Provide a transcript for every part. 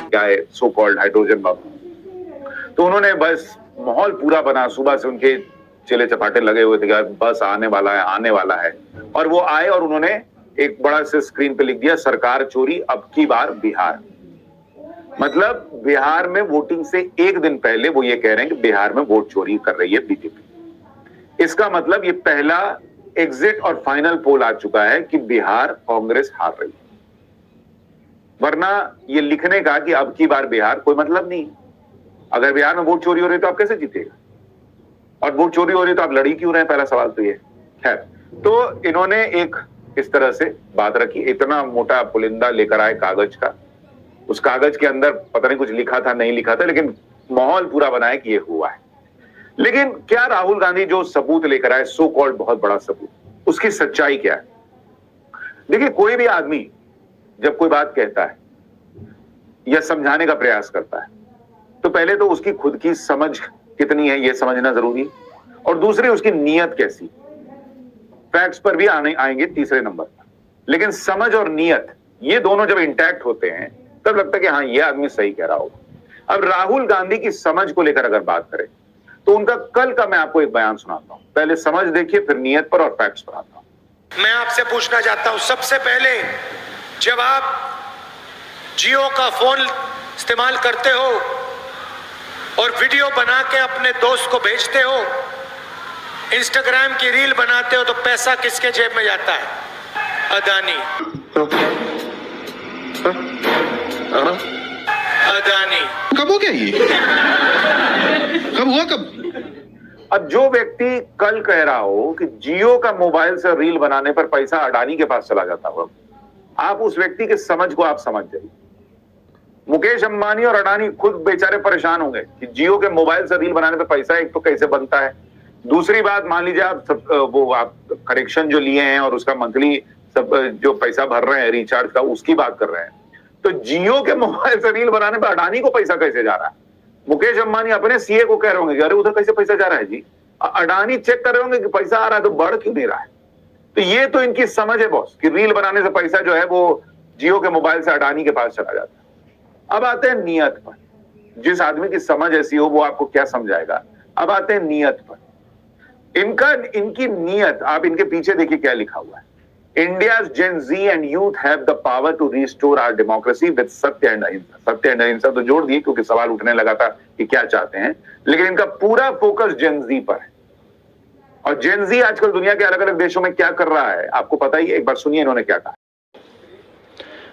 क्या है so called hydrogen bomb. तो उन्होंने बस माहौल पूरा बना, सुबह से उनके चेले चपाटे लगे हुए थे कि बस आने वाला है आने वाला है, और वो आए और उन्होंने एक बड़ा से स्क्रीन पे लिख दिया सरकार चोरी अब की बार बिहार। मतलब बिहार में वोटिंग से एक दिन पहले वो ये कह रहे हैं कि बिहार में वोट चोरी कर रही है बीजेपी। इसका मतलब ये पहला एग्जिट और फाइनल पोल आ चुका है कि बिहार कांग्रेस हार रही है। वरना ये लिखने का कि अब की बार बिहार कोई मतलब नहीं। अगर बिहार में वोट चोरी हो रही तो आप कैसे जीतेगा, और वोट चोरी हो रही तो आप लड़ी क्यों रहे हैं, पहला सवाल तो ये। खैर, तो इन्होंने एक इस तरह से बात रखी, इतना मोटा पुलिंदा लेकर आए कागज का, उस कागज के अंदर पता नहीं कुछ लिखा था नहीं लिखा था, लेकिन माहौल पूरा बनाया कि ये हुआ है। लेकिन क्या राहुल गांधी जो सबूत लेकर आए, सो कॉल्ड बहुत बड़ा सबूत, उसकी सच्चाई क्या है? देखिए, कोई भी आदमी जब कोई बात कहता है या समझाने का प्रयास करता है तो पहले तो उसकी खुद की समझ कितनी है यह समझना जरूरी है, और दूसरी उसकी नीयत कैसी। फैक्ट्स पर भी आएंगे तीसरे नंबर पर, लेकिन समझ और नीयत ये दोनों जब इंटैक्ट होते हैं तब लगता है कि हाँ ये आदमी सही कह रहा होगा। अब राहुल गांधी की समझ को लेकर अगर बात करें तो उनका कल का मैं आपको एक बयान सुनाता हूं। पहले समझ देखिए, फिर नीयत पर और फैक्ट्स पर आता हूं। मैं आपसे पूछना चाहता हूं, सबसे पहले जब आप जियो का फोन इस्तेमाल करते हो और वीडियो बना के अपने दोस्त को भेजते हो, इंस्टाग्राम की रील बनाते हो, तो पैसा किसके जेब में जाता है? अदानी। अदानी। कब हो गया ये? कब हुआ कब? अब जो व्यक्ति कल कह रहा हो कि जियो का मोबाइल से रील बनाने पर पैसा अडानी के पास चला जाता होगा, आप उस व्यक्ति के समझ को आप समझ जाइए। मुकेश अंबानी और अडानी खुद बेचारे परेशान होंगे कि जियो के मोबाइल से रील बनाने पर पैसा एक तो कैसे बनता है, दूसरी बात मान लीजिए आप कनेक्शन जो लिए हैं और उसका मंथली सब जो पैसा भर रहे हैं रिचार्ज का, उसकी बात कर रहे हैं, तो जियो के मोबाइल से रील बनाने पर अडानी को पैसा कैसे जा रहा है? मुकेश अंबानी अपने सीए को कह रहे होंगे अरे उधर कैसे पैसा जा रहा है जी, अडानी चेक कर रहे होंगे कि पैसा आ रहा है तो बढ़ क्यों नहीं रहा है। तो ये तो इनकी समझ है बॉस कि रील बनाने से पैसा जो है वो जियो के मोबाइल से अडानी के पास चला जाता है। अब आते हैं नियत पर। जिस आदमी की समझ ऐसी हो वो आपको क्या समझाएगा। अब आते हैं नियत पर। इनकी नियत, आप इनके पीछे देखिए क्या लिखा हुआ है। India's Gen Z and youth have the power to restore our democracy with सत्य एंड अहिंसा। सत्य एंड अहिंसा तो जोड़ दिए क्योंकि सवाल उठने लगा था कि क्या चाहते हैं, लेकिन इनका पूरा फोकस जेन जी पर है। और जेन जी आजकल दुनिया के अलग अलग देशों में क्या कर रहा है आपको पता ही है। एक बार सुनिए इन्होंने क्या कहा।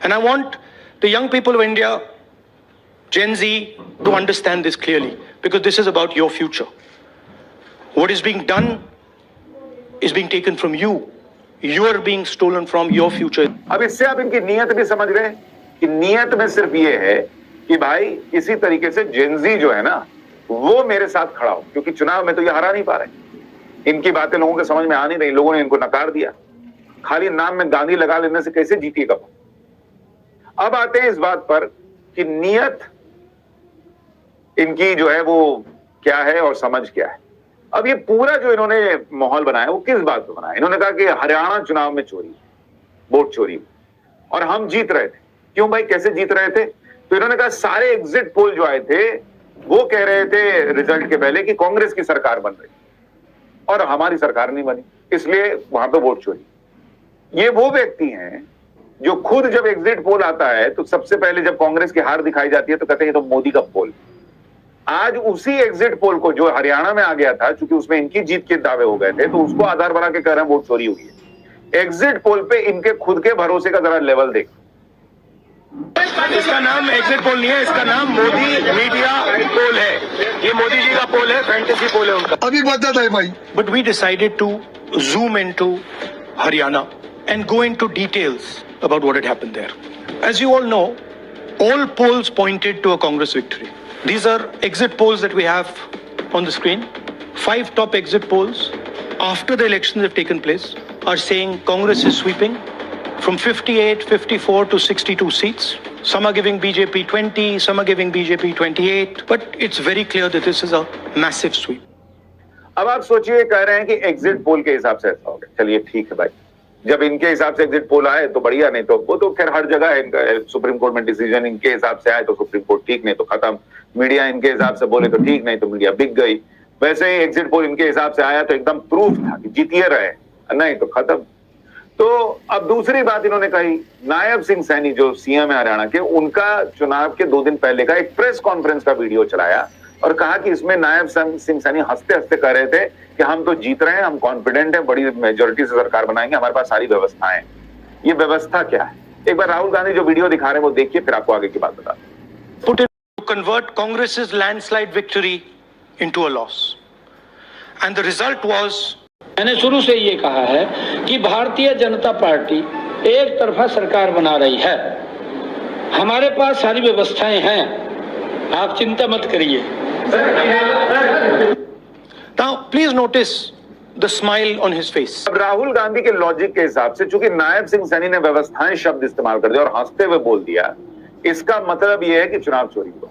And I want the young people of India, Gen Z, to understand this clearly, because this is about your future. What is being done is being taken from you. You are being stolen from your future. अब इससे आप इनकी नियत भी समझ रहे हैं कि नियत में सिर्फ ये है कि भाई इसी तरीके से जेन जी जो है ना वो मेरे साथ खड़ा हो, क्योंकि चुनाव में तो ये हरा नहीं पा रहे। इनकी बातें लोगों के समझ में आ नहीं रही, लोगों ने इनको नकार दिया। खाली नाम में गांधी लगा लेने से कैसे जीतिएगा। अब आते हैं इस बात पर कि नियत इनकी जो है वो क्या है और समझ क्या है। अब ये पूरा जो इन्होंने माहौल बनाया वो किस बात पर बनाया? इन्होंने कहा कि हरियाणा चुनाव में चोरी, वोट चोरी, और हम जीत रहे थे। क्यों भाई, कैसे जीत रहे थे? तो इन्होंने कहा सारे एग्जिट पोल जो आए थे वो कह रहे थे रिजल्ट के पहले कि कांग्रेस की सरकार बन रही और हमारी सरकार नहीं बनी, इसलिए वहां पे वोट चोरी। ये वो व्यक्ति हैं जो खुद जब एग्जिट पोल आता है तो सबसे पहले जब कांग्रेस की हार दिखाई जाती है तो कहते हैं तो मोदी का पोल। आज उसी एग्जिट पोल को जो हरियाणा में आ गया था, क्योंकि उसमें इनकी जीत के दावे हो गए थे, तो उसको आधार बना के कह रहे हैं वोट चोरी हुई है। एग्जिट पोल पे इनके खुद के भरोसे का जरा लेवल देख। इसका नाम एग्जिट पोल नहीं है, इसका नाम मोदी मीडिया पोल है। ये मोदी जी का पोल है, फैंटेसी पोल है उनका। अभी बता है भाई। But we decided to zoom into Haryana and go into details about what had happened there. As you all know, all polls pointed to a Congress victory. These are exit polls that we have on the screen. 5 top exit polls after the elections have taken place are saying Congress is sweeping from 58, 54 to 62 seats. Some are giving BJP 20, some are giving BJP 28, but it's very clear that this is a massive sweep. अब आप सोचिए, कह रहे हैं कि exit poll के हिसाब से ऐसा हो गया। चलिए ठीक है भाई, जब इनके हिसाब से एग्जिट पोल आए तो बढ़िया, नहीं तो वो तो खैर हर जगह है इनका, सुप्रीम कोर्ट में डिसीजन इनके हिसाब से आए तो सुप्रीम कोर्ट ठीक, नहीं तो खत्म। मीडिया इनके हिसाब से बोले तो ठीक, नहीं तो मीडिया बिक गई। वैसे ही एग्जिट पोल इनके हिसाब से आया तो एकदम प्रूफ था कि जीतिए रहे, नहीं तो खत्म। तो अब दूसरी बात इन्होंने कही, नायब सिंह सैनी जो सीएम है हरियाणा के, उनका चुनाव के 2 दिन पहले का एक प्रेस कॉन्फ्रेंस का वीडियो चलाया और कहा कि इसमें नायब सिंह सैनी हंसते हंसते कह रहे थे कि हम तो जीत रहे हैं, हम कॉन्फिडेंट हैं, बड़ी मेजोरिटी से सरकार बनाएंगे, हमारे पास सारी व्यवस्थाएं हैं। ये व्यवस्था क्या है? एक बार राहुल गांधी जो वीडियो दिखा रहे हैं वो देखिए, फिर आपको आगे की बात बता। Put it to convert Congress's landslide victory into a loss. And the result was, मैंने शुरू से ये कहा है कि भारतीय जनता पार्टी एक तरफा सरकार बना रही है। हमारे पास सारी व्यवस्थाएं हैं, आप चिंता मत करिए। now please notice the smile on his face. अब राहुल गांधी के लॉजिक के हिसाब से चूंकि नायब सिंह सैनी ने व्यवस्थाएं शब्द इस्तेमाल कर दिया और हंसते हुए बोल दिया, इसका मतलब यह है कि चुनाव चोरी हुआ।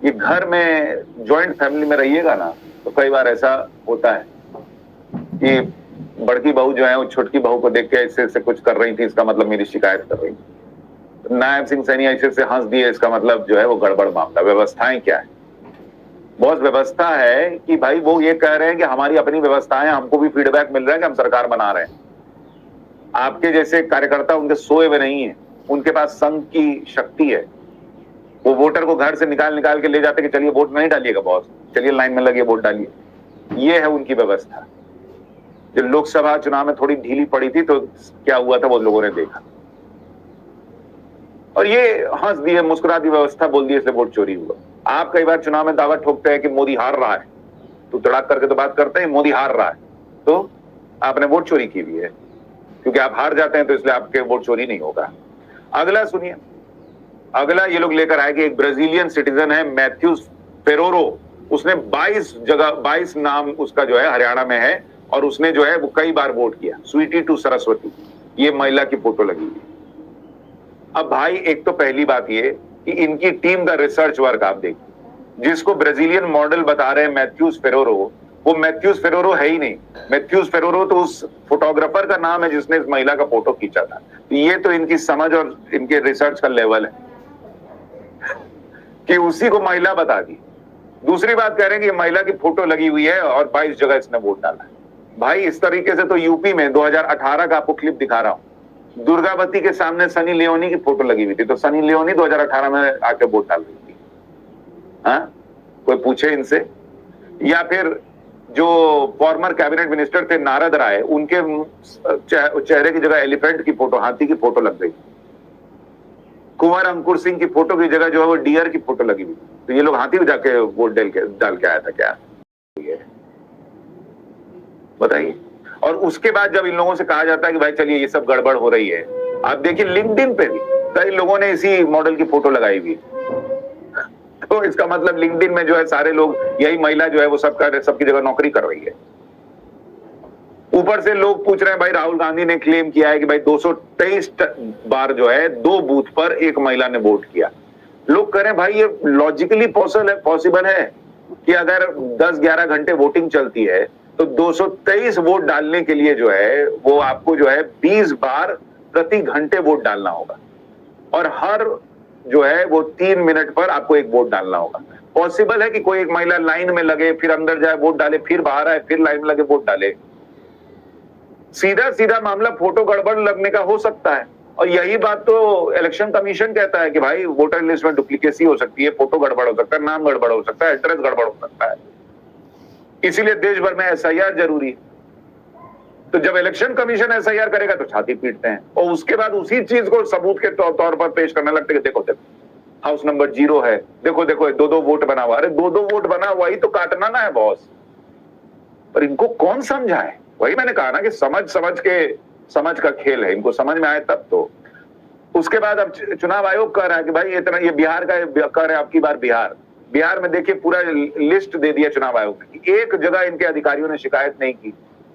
ये घर में ज्वाइंट फैमिली में रहिएगा ना तो कई बार ऐसा होता है कि बड़की बहू जो है वो छोटकी बहू को देख के ऐसे से कुछ कर रही थी, इसका मतलब मेरी शिकायत कर रही थी। नायब सिंह सैनी ऐसे से हंस दिए, इसका मतलब जो है वो गड़बड़ मामला। व्यवस्थाएं क्या है? बहुत व्यवस्था है कि भाई वो ये कह रहे हैं कि हमारी अपनी व्यवस्थाएं, हमको भी फीडबैक मिल रहा है कि हम सरकार बना रहे हैं। आपके जैसे कार्यकर्ता उनके सोए हुए नहीं है, उनके पास संघ की शक्ति है। वो वोटर को घर से निकाल के ले जाते कि चलिए वोट नहीं डालिएगा बॉस, चलिए लाइन में लगिए वोट डालिए। ये है उनकी व्यवस्था। जब लोकसभा चुनाव में थोड़ी ढीली पड़ी थी तो क्या हुआ था वो लोगों ने देखा, और ये हंस दिए, मुस्कुरा दी, व्यवस्था बोल दी, इसलिए वोट चोरी हुआ। आप कई बार चुनाव में दावा ठोकते हैं कि मोदी हार रहा है, तो तड़ाक करके तो बात करते हैं मोदी हार रहा है, तो आपने वोट चोरी की हुई है, क्योंकि आप हार जाते हैं तो इसलिए आपके वोट चोरी नहीं होगा। अगला सुनिए, अगला ये लोग लेकर आए कि एक ब्राजीलियन सिटीजन है मैथ्यूज फेरोरो, उसने 22 नाम उसका जो है हरियाणा में है, और उसने जो है वो कई बार वोट किया। स्वीटी टू सरस्वती, ये महिला की फोटो लगी हुई। अब भाई एक तो पहली बात ये कि इनकी टीम का रिसर्च वर्क आप देखिए, जिसको ब्राजीलियन मॉडल बता रहे हैं मैथ्यूज फेरोरो, वो मैथ्यूज फेरोरो है ही नहीं। मैथ्यूज फेरोरो तो उस फोटोग्राफर का नाम है जिसने इस महिला का फोटो खींचा था। ये तो इनकी समझ और इनके रिसर्च का लेवल है कि उसी को महिला बता दी। दूसरी बात कह रहे हैं कि महिला की फोटो लगी हुई है और 22 जगह इसने वोट डाला है। भाई इस तरीके से तो यूपी में 2018 का आपको क्लिप दिखा रहा हूं, दुर्गावती के सामने सनी लियोनी की फोटो लगी हुई थी, तो सनी लियोनी 2018 में आके वोट डाल रही थी। हाँ, कोई पूछे इनसे? या फिर जो फॉर्मर कैबिनेट मिनिस्टर थे नारद राय, उनके चेहरे की जगह एलिफेंट की फोटो, हाथी की फोटो लग गई। कुंवर अंकुर सिंह की फोटो की जगह जो है वो डियर की फोटो लगी हुई। तो ये लोग हाथी में जाके वोट डाल के आया था क्या? बताइए। और उसके बाद जब इन लोगों से कहा जाता है कि भाई चलिए ये सब गड़बड़ हो रही है, आप देखिए लिंक्डइन पे भी कई लोगों ने इसी मॉडल की फोटो लगाई हुई। तो इसका मतलब लिंक्डइन में जो है सारे लोग, यही महिला जो है वो सबकी जगह नौकरी कर रही है। ऊपर से लोग पूछ रहे हैं, भाई राहुल गांधी ने क्लेम किया है कि भाई 223 बार जो है 2 बूथ पर एक महिला ने वोट किया। लोग कह रहे हैं भाई ये लॉजिकली पॉसिबल है कि अगर 10-11 घंटे वोटिंग चलती है तो 223 वोट डालने के लिए जो है वो आपको जो है 20 बार प्रति घंटे वोट डालना होगा, और हर जो है वो 3 मिनट पर आपको एक वोट डालना होगा। पॉसिबल है कि कोई एक महिला लाइन में लगे, फिर अंदर जाए वोट डाले, फिर बाहर आए, फिर लाइन में लगे वोट डाले? सीधा मामला फोटो गड़बड़ लगने का हो सकता है, और यही बात तो इलेक्शन कमीशन कहता है कि भाई वोटर लिस्ट में डुप्लीकेसी हो सकती है, फोटो गड़बड़ हो सकता है, नाम गड़बड़ हो सकता है, एड्रेस गड़बड़ हो सकता है। इसीलिए देश भर में एसआईआर जरूरी है। तो जब इलेक्शन कमीशन एसआईआर करेगा तो छाती पीटते हैं, और उसके बाद उसी चीज को सबूत के तौर पर पेश करने लगते हैं। देखो हाउस नंबर 0 है, देखो 2-2 वोट बना हुआ। अरे 2-2 वोट बना हुआ ही तो काटना ना है बॉस। पर इनको कौन समझाए? वही मैंने कहा ना कि समझ का खेल है, इनको समझ में आए तब तो। उसके बाद अब चुनाव आयोग कह रहा है कि भाई ये बिहार का कह रहे हैं, आपकी बार बिहार में देखिए पूरा लिस्ट दे दिया चुनाव आयोग ने कि एक जगह इनके अधिकारियों ने शिकायत नहीं की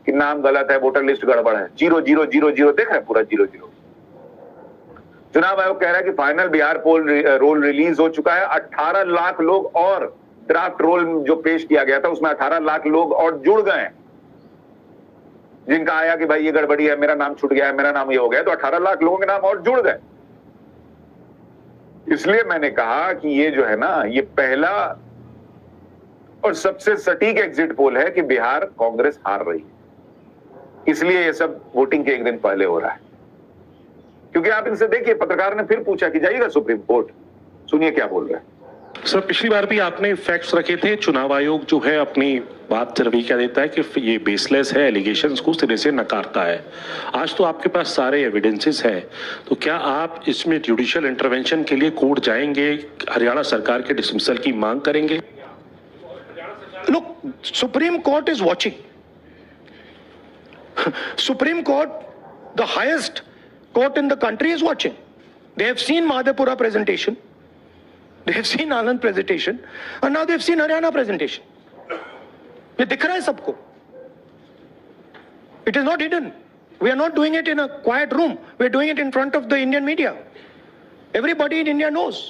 कि नाम गलत है, वोटर लिस्ट गड़बड़ है। 0-0-0-0 देख रहे हैं, पूरा 0-0। चुनाव आयोग कह रहा है कि फाइनल बिहार पोल रोल रिलीज हो चुका है, 18 लाख लोग और ड्राफ्ट रोल जो पेश किया गया था उसमें 18 लाख लोग और जुड़ गए, जिनका आया कि भाई ये गड़बड़ी है, मेरा नाम छूट गया है, मेरा नाम ये हो गया, तो 18 लाख लोगों के नाम और जुड़ गए। इसलिए मैंने कहा कि ये जो है ना, ये पहला और सबसे सटीक एग्जिट पोल है कि बिहार कांग्रेस हार रही है। इसलिए ये सब वोटिंग के एक दिन पहले हो रहा है। क्योंकि आप इनसे देखिए, पत्रकार ने फिर पूछा कि जाइएगा सुप्रीम कोर्ट, सुनिए क्या बोल रहे हैं। सर, पिछली बार भी आपने फैक्ट्स रखे थे, चुनाव आयोग जो है अपनी बात रवि क्या देता है कि ये बेसलेस है, एलिगेशंस को सिरे से नकारता है। आज तो आपके पास सारे एविडेंसेस हैं, तो क्या आप इसमें जुडिशियल इंटरवेंशन के लिए कोर्ट जाएंगे, हरियाणा सरकार के डिसमिसल की मांग करेंगे? Look, Supreme Court is watching. Supreme Court, the highest court in the country, is watching. They have seen Madhepura presentation, they have seen Anand presentation, and now they have seen Haryana presentation. ये दिख रहा है सबको. It is not hidden. We are not doing it in a quiet room. We are doing it in front of the Indian media. Everybody in India knows.